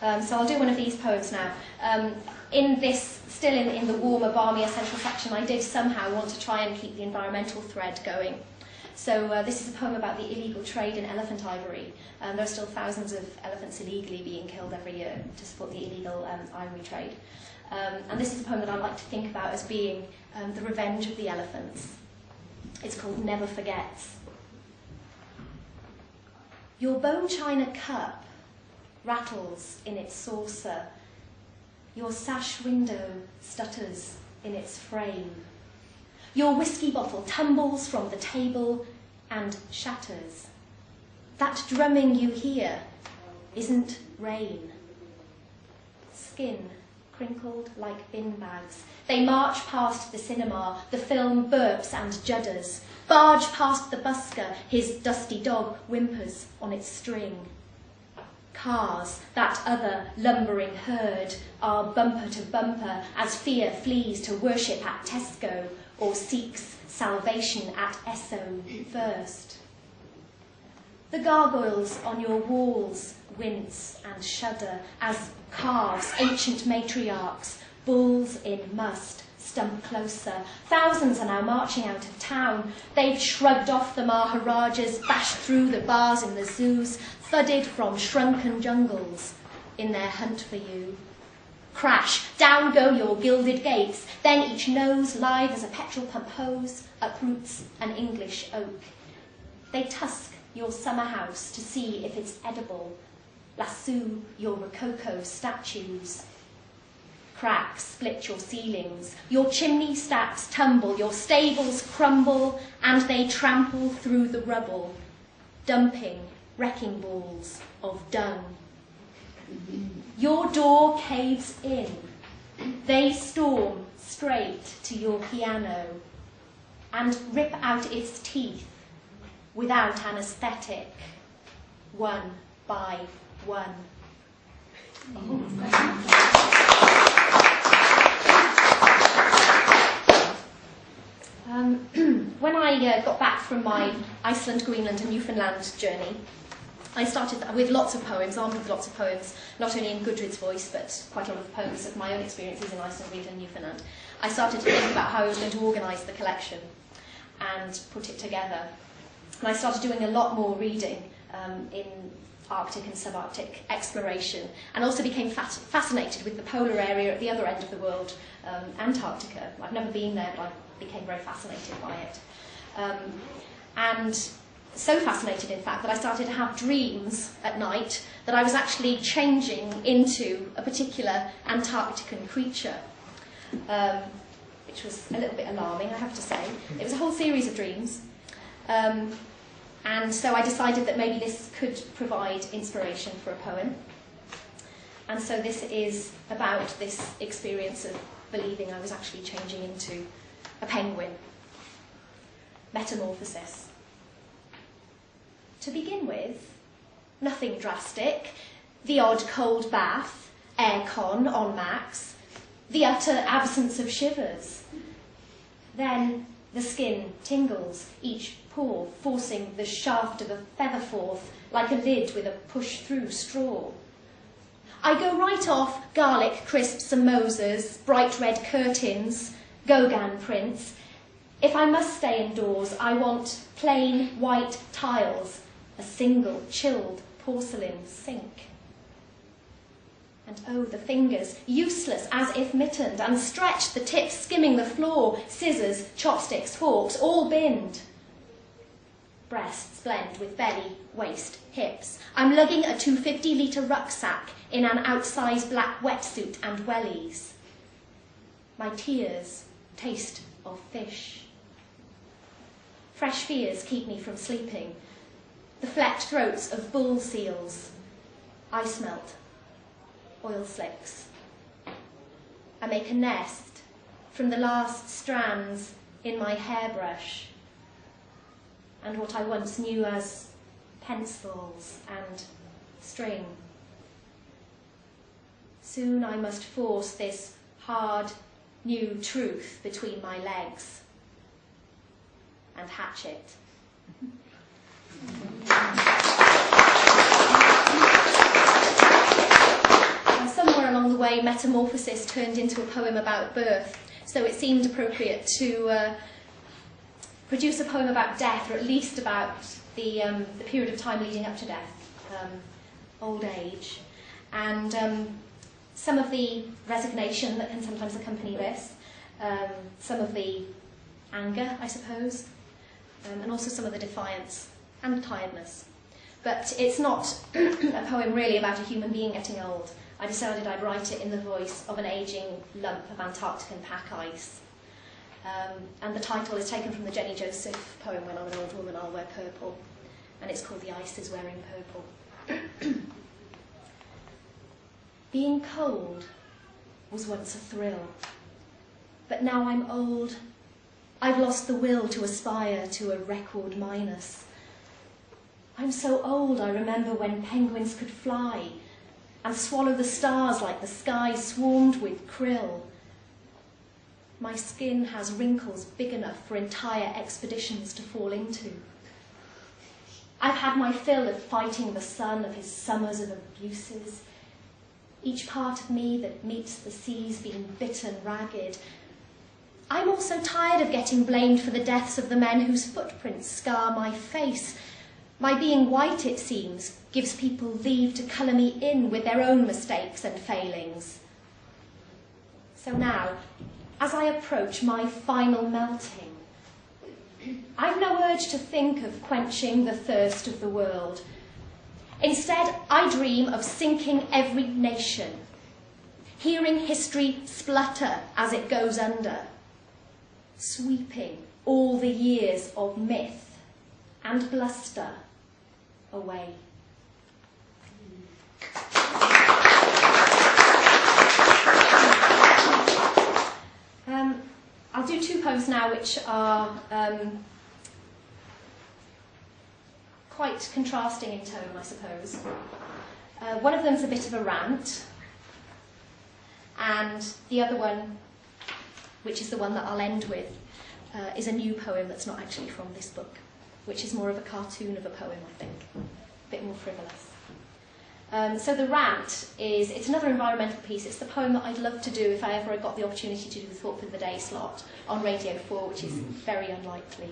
So I'll do one of these poems now. Still in the warmer, balmier central section, I did somehow want to try and keep the environmental thread going. So this is a poem about the illegal trade in elephant ivory. There are still thousands of elephants illegally being killed every year to support the illegal ivory trade. And this is a poem that I like to think about as being the revenge of the elephants. It's called Never Forgets. Your bone china cup rattles in its saucer. Your sash window stutters in its frame. Your whiskey bottle tumbles from the table and shatters. That drumming you hear isn't rain. Skin crinkled like bin bags. They march past the cinema, the film burps and judders. Barge past the busker, his dusty dog whimpers on its string. Cars, that other lumbering herd, are bumper to bumper as fear flees to worship at Tesco or seeks salvation at Esso first. The gargoyles on your walls wince and shudder as calves, ancient matriarchs, bulls in must, stump closer. Thousands are now marching out of town. They've shrugged off the Maharajas, bashed through the bars in the zoos, thudded from shrunken jungles in their hunt for you. Crash, down go your gilded gates, then each nose, lithe as a petrol pump hose, uproots an English oak. They tusk your summer house to see if it's edible, lasso your rococo statues. Cracks split your ceilings, your chimney stacks tumble, your stables crumble, and they trample through the rubble, dumping wrecking balls of dung. Your door caves in. They storm straight to your piano and rip out its teeth without anaesthetic, one by one. When I got back from my Iceland, Greenland and Newfoundland journey, I started with lots of poems, armed with lots of poems, not only in Gudrid's voice, but quite a lot of poems of my own experiences in Iceland, Greenland and Newfoundland. I started to think about how I was going to organise the collection and put it together. And I started doing a lot more reading in Arctic and subarctic exploration, and also became fascinated with the polar area at the other end of the world, Antarctica. I've never been there, but I became very fascinated by it. And so fascinated, in fact, that I started to have dreams at night that I was actually changing into a particular Antarctican creature, which was a little bit alarming, I have to say. It was a whole series of dreams. And so I decided that maybe this could provide inspiration for a poem. And so this is about this experience of believing I was actually changing into a penguin. Metamorphosis. To begin with, nothing drastic. The odd cold bath, aircon on max, the utter absence of shivers. Then the skin tingles, each pore forcing the shaft of a feather forth like a lid with a push-through straw. I go right off garlic crisp samosas, bright red curtains, Gauguin prints. If I must stay indoors, I want plain white tiles, a single chilled porcelain sink. And oh, the fingers, useless as if mittened, and stretched, the tips skimming the floor, scissors, chopsticks, forks, all binned. Breasts blend with belly, waist, hips. I'm lugging a 250-litre rucksack in an outsized black wetsuit and wellies. My tears taste of fish. Fresh fears keep me from sleeping. The flecked throats of bull seals. Ice melt. Oil slicks. I make a nest from the last strands in my hairbrush and what I once knew as pencils and string. Soon I must force this hard, new truth between my legs and hatch it. my metamorphosis turned into a poem about birth, so it seemed appropriate to produce a poem about death, or at least about the period of time leading up to death, old age, and some of the resignation that can sometimes accompany this, some of the anger, I suppose, and also some of the defiance and tiredness. But it's not a poem really about a human being getting old. I decided I'd write it in the voice of an ageing lump of Antarctican pack ice. And the title is taken from the Jenny Joseph poem, When I'm an Old Woman, I'll Wear Purple. And it's called The Ice is Wearing Purple. Being cold was once a thrill. But now I'm old. I've lost the will to aspire to a record minus. I'm so old, I remember when penguins could fly and swallow the stars like the sky swarmed with krill. My skin has wrinkles big enough for entire expeditions to fall into. I've had my fill of fighting the sun, of his summers of abuses. Each part of me that meets the seas being bit and ragged. I'm also tired of getting blamed for the deaths of the men whose footprints scar my face. My being white, it seems, gives people leave to colour me in with their own mistakes and failings. So now, as I approach my final melting, I've no urge to think of quenching the thirst of the world. Instead, I dream of sinking every nation, hearing history splutter as it goes under, sweeping all the years of myth and bluster away. I'll do two poems now which are quite contrasting in tone, I suppose. One of them's a bit of a rant, and the other one, which is the one that I'll end with, is a new poem that's not actually from this book, which is more of a cartoon of a poem, I think, a bit more frivolous. So the rant it's another environmental piece. It's the poem that I'd love to do if I ever got the opportunity to do the Thought for the Day slot on Radio 4, which is very unlikely.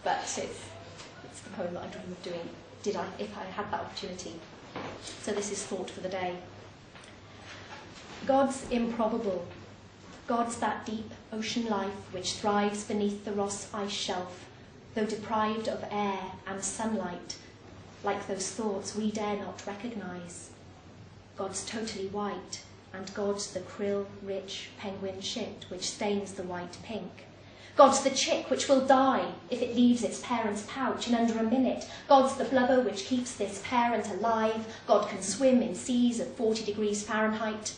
But it's the poem that I dream of doing, if I had that opportunity. So this is Thought for the Day. God's improbable. God's that deep ocean life which thrives beneath the Ross ice shelf, though deprived of air and sunlight, like those thoughts we dare not recognise. God's totally white, and God's the krill-rich penguin shit which stains the white pink. God's the chick which will die if it leaves its parent's pouch in under a minute. God's the blubber which keeps this parent alive. God can swim in seas of 40 degrees Fahrenheit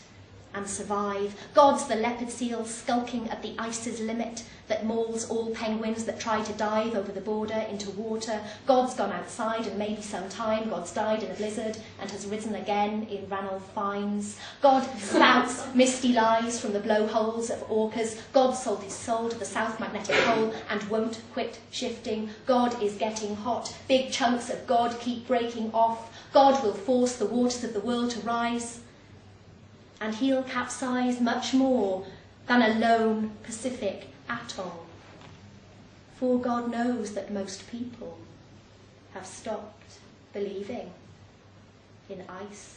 and survive. God's the leopard seal skulking at the ice's limit that mauls all penguins that try to dive over the border into water. God's gone outside and maybe some time. God's died in a blizzard and has risen again in Ranulph Fiennes. God spouts misty lies from the blowholes of orcas. God sold his soul to the South Magnetic Pole and won't quit shifting. God is getting hot. Big chunks of God keep breaking off. God will force the waters of the world to rise, and he'll capsize much more than a lone Pacific atoll. For God knows that most people have stopped believing in ice.